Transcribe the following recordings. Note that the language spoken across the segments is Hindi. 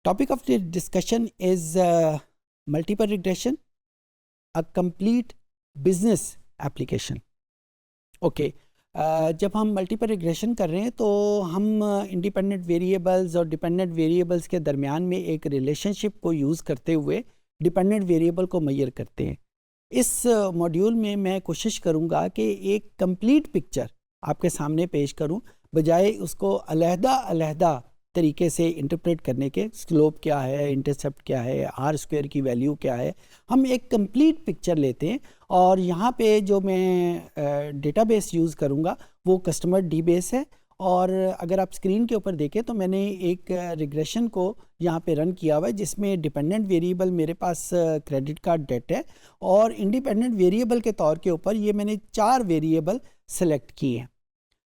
topic of the discussion is multiple regression, a complete business application. Okay. जब हम मल्टीपल रिग्रेशन कर रहे हैं तो हम इंडिपेंडेंट वेरिएबल्स और डिपेंडेंट वेरिएबल्स के दरमियान में एक रिलेशनशिप को यूज़ करते हुए डिपेंडेंट वेरिएबल को मेजर करते हैं। इस मॉड्यूल में मैं कोशिश करूंगा कि एक कंप्लीट पिक्चर आपके सामने पेश करूं, बजाय उसको अलहदा तरीके से इंटरप्रेट करने के। स्लोप क्या है, इंटरसेप्ट क्या है, आर स्क्वायर की वैल्यू क्या है, हम एक कंप्लीट पिक्चर लेते हैं। और यहाँ पे जो मैं डेटाबेस यूज़ करूँगा वो कस्टमर डीबेस है। और अगर आप स्क्रीन के ऊपर देखें तो मैंने एक रिग्रेशन को यहाँ पे रन किया हुआ है जिसमें डिपेंडेंट वेरिएबल मेरे पास क्रेडिट कार्ड डेट है, और इंडिपेंडेंट वेरिएबल के तौर के ऊपर ये मैंने 4 वेरिएबल सेलेक्ट किए हैं।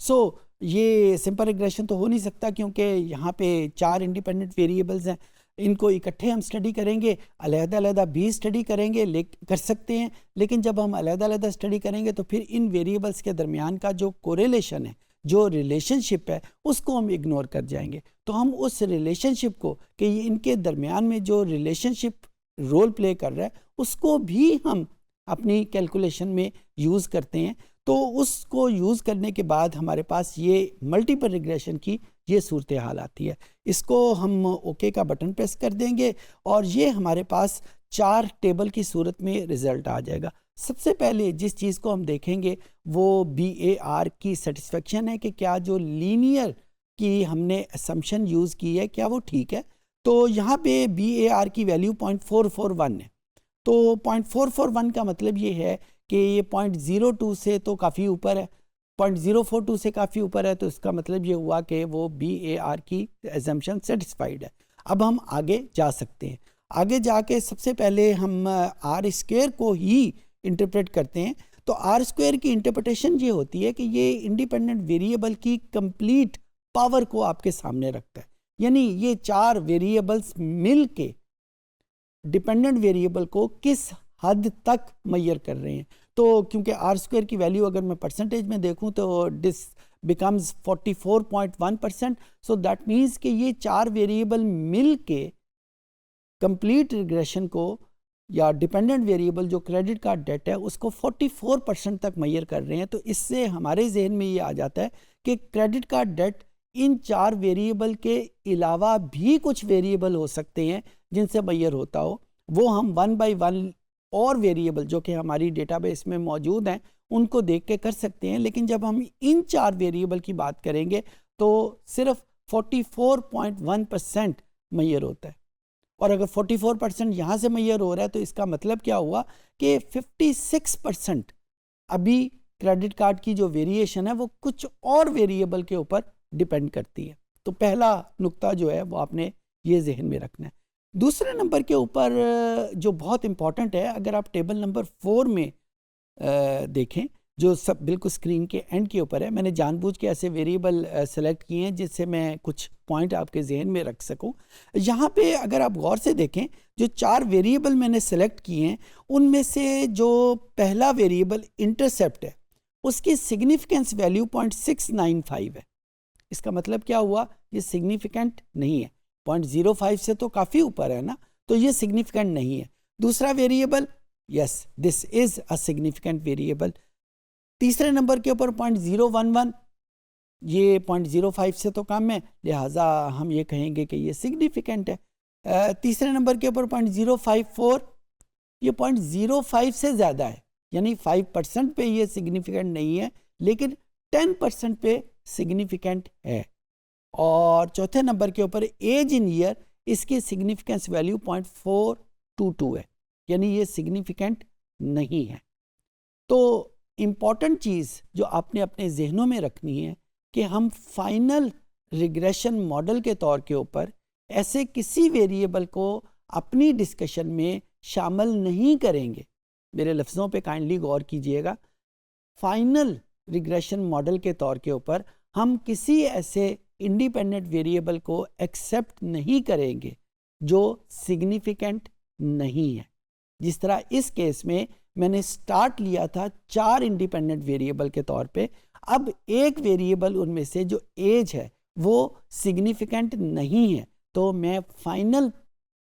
सो ये सिंपल रिग्रेशन तो हो नहीं सकता क्योंकि यहाँ पे 4 इंडिपेंडेंट वेरिएबल्स हैं। इनको इकट्ठे हम स्टडी करेंगे, अलग-अलग भी स्टडी करेंगे, कर सकते हैं, लेकिन जब हम अलग-अलग स्टडी करेंगे तो फिर इन वेरिएबल्स के दरमियान का जो कोरिलेशन है, जो रिलेशनशिप है, उसको हम इग्नोर कर जाएंगे। तो हम उस रिलेशनशिप को कि इनके दरमियान में जो रिलेशनशिप रोल प्ले कर रहा है उसको भी हम अपनी कैलकुलेशन में यूज़ करते हैं। तो उसको यूज़ करने के बाद हमारे पास ये मल्टीपल रिग्रेशन की ये सूरत हाल आती है। इसको हम ओके का बटन प्रेस कर देंगे और ये हमारे पास 4 टेबल की सूरत में रिज़ल्ट आ जाएगा। सबसे पहले जिस चीज़ को हम देखेंगे वो BAR की सेटिस्फेक्शन है कि क्या जो लीनियर की हमने असम्पशन यूज़ की है क्या वो ठीक है। तो यहाँ पे BAR की वैल्यू 0.441 है। तो 0.441 का मतलब ये है कि ये 0.02 से तो काफ़ी ऊपर है, 0.042 से काफ़ी ऊपर है, तो इसका मतलब ये हुआ कि वो BAR की एजम्पशन सेटिस्फाइड है। अब हम आगे जा सकते हैं। आगे जाके सबसे पहले हम आर स्क्वायर को ही इंटरप्रेट करते हैं। तो आर स्क्वायर की इंटरप्रिटेशन ये होती है कि ये इंडिपेंडेंट वेरिएबल की कंप्लीट पावर को आपके सामने रखता है, यानी ये 4 वेरिएबल्स मिल के डिपेंडेंट वेरिएबल को किस हद तक मेजर कर रहे हैं। तो क्योंकि आर स्क्वायर की वैल्यू अगर मैं परसेंटेज में देखूं तो this becomes 44.1%। So that means कि ये 4 वेरिएबल मिल के कंप्लीट रिग्रेशन को या डिपेंडेंट वेरिएबल जो क्रेडिट कार्ड डेट है उसको 44% तक मेजर कर रहे हैं। तो इससे हमारे जहन में ये आ जाता है कि क्रेडिट कार्ड डेट इन 4 वेरिएबल के अलावा भी कुछ वेरिएबल हो सकते हैं जिनसे मेजर होता हो। वो हम 1 बाय 1 और वेरिएबल जो कि हमारी डेटाबेस में मौजूद हैं उनको देख के कर सकते हैं, लेकिन जब हम इन 4 वेरिएबल की बात करेंगे तो सिर्फ 44.1% मेजर होता है। और अगर 44% यहाँ से मेजर हो रहा है तो इसका मतलब क्या हुआ कि 56% अभी क्रेडिट कार्ड की जो वेरिएशन है वो कुछ और वेरिएबल के ऊपर डिपेंड करती है। तो पहला नुक्ता जो है वो आपने ये जहन में रखना है। दूसरे नंबर के ऊपर जो बहुत इम्पॉर्टेंट है, अगर आप टेबल नंबर 4 में देखें जो सब बिल्कुल स्क्रीन के एंड के ऊपर है, मैंने जानबूझ के ऐसे वेरिएबल सेलेक्ट किए हैं जिससे मैं कुछ पॉइंट आपके जहन में रख सकूं। यहाँ पे अगर आप गौर से देखें जो 4 वेरिएबल मैंने सेलेक्ट किए हैं उनमें से जो पहला वेरिएबल इंटरसेप्ट है उसकी सिग्निफिकेंस वैल्यू 0.695 है। इसका मतलब क्या हुआ, ये सिग्निफिकेंट नहीं है। 0.05 से तो काफ़ी ऊपर है ना, तो ये सिग्निफिकेंट नहीं है। दूसरा variable, yes this is a significant variable. तीसरे नंबर के ऊपर 0.011, ये 0.05 से तो कम है, लिहाजा हम ये कहेंगे कि ये सिग्निफिकेंट है। तीसरे नंबर के ऊपर 0.054, ये 0.05 से ज़्यादा है, यानी 5% पे ये सिग्निफिकेंट नहीं है लेकिन 10% पे सिग्निफिकेंट है। और चौथे नंबर के ऊपर एज इन ईयर, इसकी सिग्निफिकेंस वैल्यू 0.422 है, यानी ये सिग्निफिकेंट नहीं है। तो इम्पॉर्टेंट चीज़ जो आपने अपने जहनों में रखनी है कि हम फाइनल रिग्रेशन मॉडल के तौर के ऊपर ऐसे किसी वेरिएबल को अपनी डिस्कशन में शामिल नहीं करेंगे। मेरे लफ्ज़ों पे काइंडली गौर कीजिएगा। फाइनल रिग्रेशन मॉडल के तौर के ऊपर हम किसी ऐसे इंडिपेंडेंट वेरिएबल को एक्सेप्ट नहीं करेंगे जो सिग्निफिकेंट नहीं है। जिस तरह इस केस में मैंने स्टार्ट लिया था 4 इंडिपेंडेंट वेरिएबल के तौर पे, अब एक वेरिएबल उनमें से जो एज है वो सिग्निफिकेंट नहीं है, तो मैं फाइनल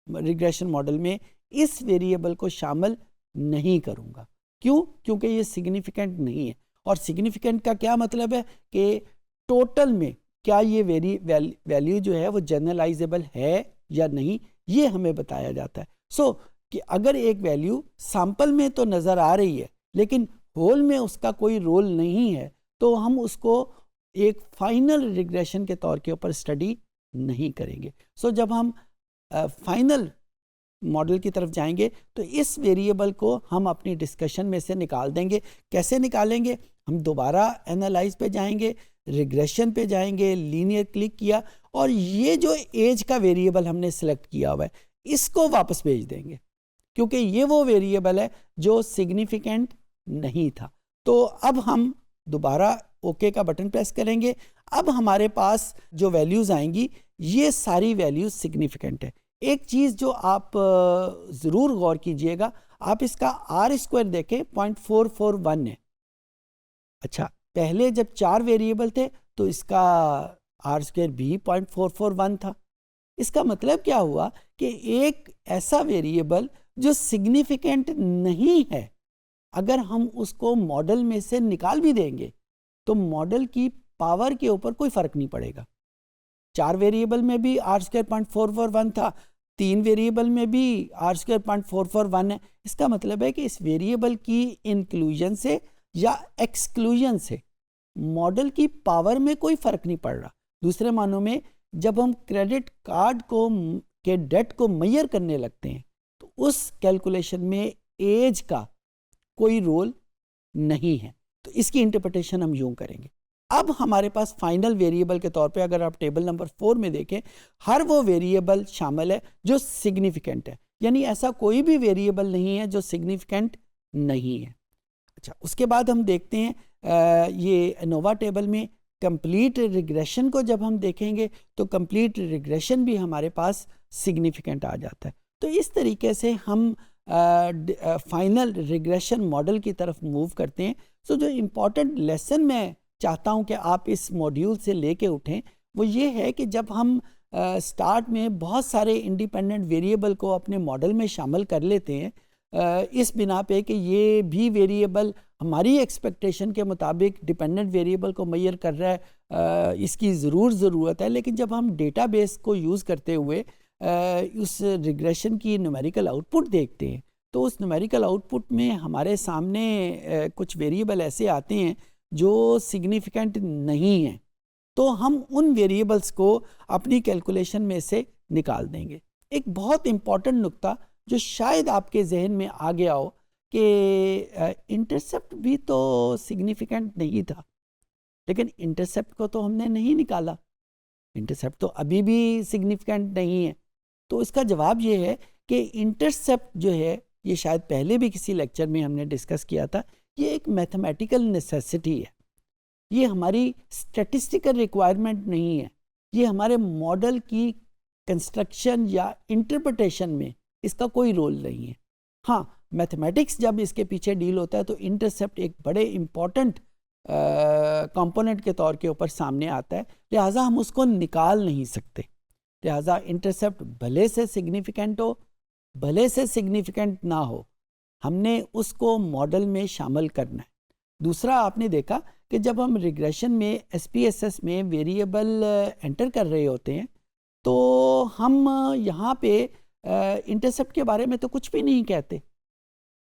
रिग्रेशन मॉडल में इस वेरिएबल को शामिल नहीं करूँगा। क्यों? क्योंकि ये सिग्निफिकेंट नहीं है। और सिग्निफिकेंट का क्या मतलब है कि टोटल में क्या ये वैल्यू जो है वो जनरलाइजेबल है या नहीं, ये हमें बताया जाता है। सो कि अगर एक वैल्यू सैंपल में तो नज़र आ रही है लेकिन होल में उसका कोई रोल नहीं है, तो हम उसको एक फाइनल रिग्रेशन के तौर के ऊपर स्टडी नहीं करेंगे। सो जब हम फाइनल मॉडल की तरफ जाएंगे तो इस वेरिएबल को हम अपनी डिस्कशन में से निकाल देंगे। कैसे निकालेंगे? हम दोबारा एनालाइज पे जाएंगे, रिग्रेशन पे जाएंगे, लीनियर क्लिक किया और ये जो एज का वेरिएबल हमने सेलेक्ट किया हुआ है इसको वापस भेज देंगे, क्योंकि ये वो वेरिएबल है जो सिग्निफिकेंट नहीं था। तो अब हम दोबारा ओके का बटन प्रेस करेंगे। अब हमारे पास जो वैल्यूज़ आएंगी ये सारी वैल्यूज सिग्निफिकेंट है। एक चीज़ जो आप ज़रूर गौर कीजिएगा, आप इसका आर स्क्वायर देखें 0.441 है। अच्छा, पहले जब 4 वेरिएबल थे तो इसका आर स्क्वायर भी 0.441 था। इसका मतलब क्या हुआ कि एक ऐसा वेरिएबल जो सिग्निफिकेंट नहीं है, अगर हम उसको मॉडल में से निकाल भी देंगे तो मॉडल की पावर के ऊपर कोई फर्क नहीं पड़ेगा। 4 वेरिएबल में भी आर स्क्वायर 0.441 था, 3 वेरिएबल में भी आर स्क्वायर 0.441 है। इसका मतलब है कि इस वेरिएबल की इंक्लूजन से या एक्सक्लूजन से मॉडल की पावर में कोई फर्क नहीं पड़ रहा। दूसरे मानों में जब हम क्रेडिट कार्ड के डेट को मेजर करने लगते हैं तो उस कैलकुलेशन में एज का कोई रोल नहीं है। तो इसकी इंटरप्रिटेशन हम यूं करेंगे। अब हमारे पास फाइनल वेरिएबल के तौर पे अगर आप टेबल नंबर 4 में देखें, हर वो वेरिएबल शामिल है जो सिग्निफिकेंट है, यानी ऐसा कोई भी वेरिएबल नहीं है जो सिग्निफिकेंट नहीं है। अच्छा, उसके बाद हम देखते हैं ये एनोवा टेबल में कंप्लीट रिग्रेशन को जब हम देखेंगे तो कंप्लीट रिग्रेशन भी हमारे पास सिग्निफिकेंट आ जाता है। तो इस तरीके से हम फाइनल रिग्रेशन मॉडल की तरफ मूव करते हैं। सो जो इम्पोर्टेंट लेसन मैं चाहता हूं कि आप इस मॉड्यूल से लेके उठें वो ये है कि जब हम स्टार्ट में बहुत सारे इंडिपेंडेंट वेरिएबल को अपने मॉडल में शामिल कर लेते हैं, इस बिना पे कि ये भी वेरिएबल हमारी एक्सपेक्टेशन के मुताबिक डिपेंडेंट वेरिएबल को मेजर कर रहा है, इसकी ज़रूरत है। लेकिन जब हम डेटाबेस को यूज़ करते हुए उस रिग्रेशन की न्यूमेरिकल आउटपुट देखते हैं तो उस न्यूमेरिकल आउटपुट में हमारे सामने कुछ वेरिएबल ऐसे आते हैं जो सिग्निफिकेंट नहीं हैं, तो हम उन वेरिएबल्स को अपनी कैलकुलेशन में से निकाल देंगे। एक बहुत इम्पॉर्टेंट नुक्ता जो शायद आपके जहन में आ गया हो कि इंटरसेप्ट भी तो सिग्निफिकेंट नहीं था, लेकिन इंटरसेप्ट को तो हमने नहीं निकाला, इंटरसेप्ट तो अभी भी सिग्निफिकेंट नहीं है। तो इसका जवाब ये है कि इंटरसेप्ट जो है, ये शायद पहले भी किसी लेक्चर में हमने डिस्कस किया था, ये एक मैथमेटिकल नेसेसिटी है, ये हमारी स्टैटिस्टिकल रिक्वायरमेंट नहीं है, ये हमारे मॉडल की कंस्ट्रक्शन या इंटरप्रिटेशन में इसका कोई रोल नहीं है। हाँ, मैथमेटिक्स जब इसके पीछे डील होता है तो इंटरसेप्ट एक बड़े इम्पॉर्टेंट कंपोनेंट के तौर के ऊपर सामने आता है, लिहाजा हम उसको निकाल नहीं सकते। लिहाजा इंटरसेप्ट भले से सिग्निफिकेंट हो भले से सिग्निफिकेंट ना हो, हमने उसको मॉडल में शामिल करना है। दूसरा, आपने देखा कि जब हम रिग्रेशन में SPSS में वेरिएबल एंटर कर रहे होते हैं तो हम यहाँ पे इंटरसेप्ट के बारे में तो कुछ भी नहीं कहते।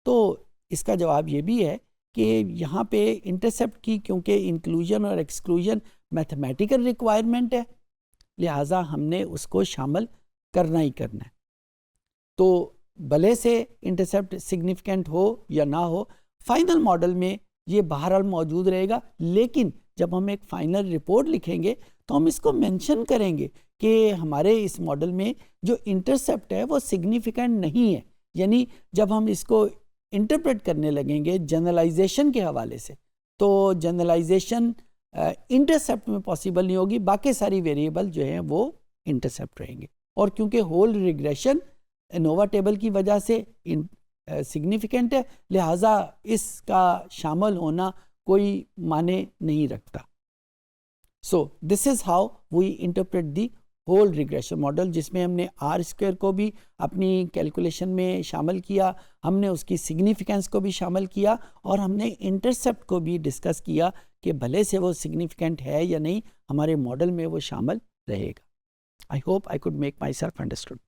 तो इसका जवाब ये भी है कि यहाँ पे इंटरसेप्ट की क्योंकि इंक्लूजन और एक्सक्लूजन मैथमेटिकल रिक्वायरमेंट है, लिहाजा हमने उसको शामिल करना ही करना है। तो भले से इंटरसेप्ट सिग्निफिकेंट हो या ना हो, फाइनल मॉडल में ये बहरहाल मौजूद रहेगा। लेकिन जब हम एक फाइनल रिपोर्ट लिखेंगे तो हम इसको मेंशन करेंगे कि हमारे इस मॉडल में जो इंटरसेप्ट है वो सिग्निफिकेंट नहीं है। यानी जब हम इसको इंटरप्रेट करने लगेंगे जनरलाइजेशन के हवाले से, तो जनरलाइजेशन इंटरसेप्ट में पॉसिबल नहीं होगी, बाकी सारी वेरिएबल जो हैं वो इंटरसेप्ट रहेंगे। और क्योंकि होल रिग्रेशन एनोवा टेबल की वजह से सिग्निफिकेंट है, लिहाजा इसका शामिल होना कोई माने नहीं रखता। So this is how we interpret the whole regression model, जिसमें हमने आर स्क्वायर को भी अपनी कैलकुलेशन में शामिल किया, हमने उसकी सिग्निफिकेंस को भी शामिल किया, और हमने इंटरसेप्ट को भी डिस्कस किया कि भले से वो सिग्निफिकेंट है या नहीं, हमारे मॉडल में वो शामिल रहेगा. I hope I could make my self understood.